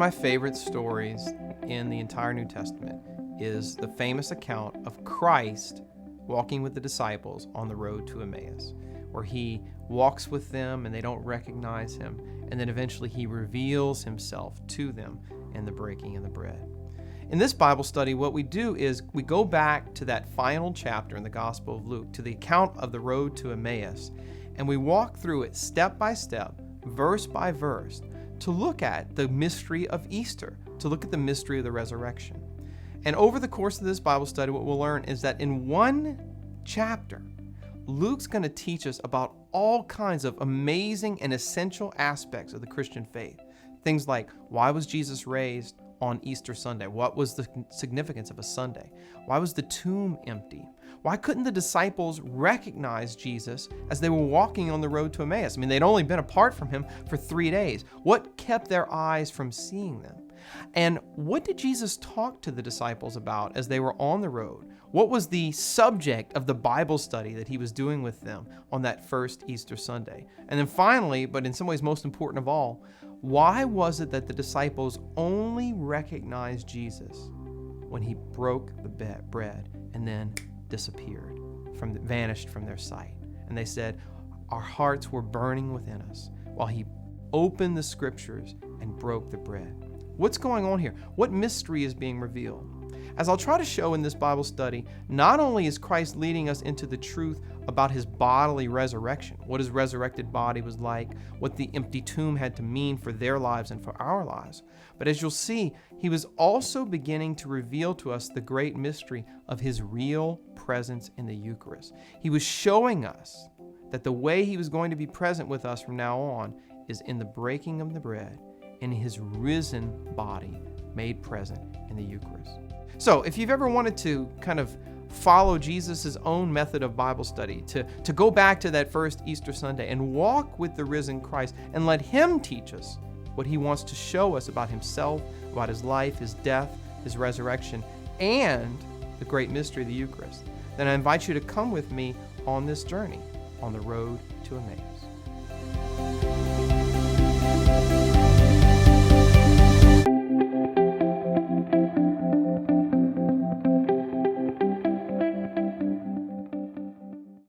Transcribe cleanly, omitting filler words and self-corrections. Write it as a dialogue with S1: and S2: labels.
S1: my favorite stories in the entire New Testament is the famous account of Christ walking with the disciples on the road to Emmaus, where he walks with them and they don't recognize him, and then eventually he reveals himself to them in the breaking of the bread. In this Bible study, what we do is we go back to that final chapter in the Gospel of Luke, to the account of the road to Emmaus, and we walk through it step by step, verse by verse, to look at the mystery of Easter, to look at the mystery of the resurrection. And over the course of this Bible study, what we'll learn is that in one chapter, Luke's going to teach us about all kinds of amazing and essential aspects of the Christian faith. Things like, why was Jesus raised on Easter Sunday? What was the significance of a Sunday? Why was the tomb empty? Why couldn't the disciples recognize Jesus as they were walking on the road to Emmaus? I mean, they'd only been apart from him for 3 days. What kept their eyes from seeing them? And what did Jesus talk to the disciples about as they were on the road? What was the subject of the Bible study that he was doing with them on that first Easter Sunday? And then finally, but in some ways most important of all, why was it that the disciples only recognized Jesus when he broke the bread and then disappeared, vanished from their sight? And they said, our hearts were burning within us while he opened the scriptures and broke the bread. What's going on here? What mystery is being revealed? As I'll try to show in this Bible study, not only is Christ leading us into the truth about his bodily resurrection, what his resurrected body was like, what the empty tomb had to mean for their lives and for our lives, but as you'll see, he was also beginning to reveal to us the great mystery of his real presence in the Eucharist. He was showing us that the way he was going to be present with us from now on is in the breaking of the bread and his risen body made present in the Eucharist. So if you've ever wanted to kind of follow Jesus' own method of Bible study, to go back to that first Easter Sunday and walk with the risen Christ and let him teach us what he wants to show us about himself, about his life, his death, his resurrection, and the great mystery of the Eucharist, then I invite you to come with me on this journey on the road to Emmaus.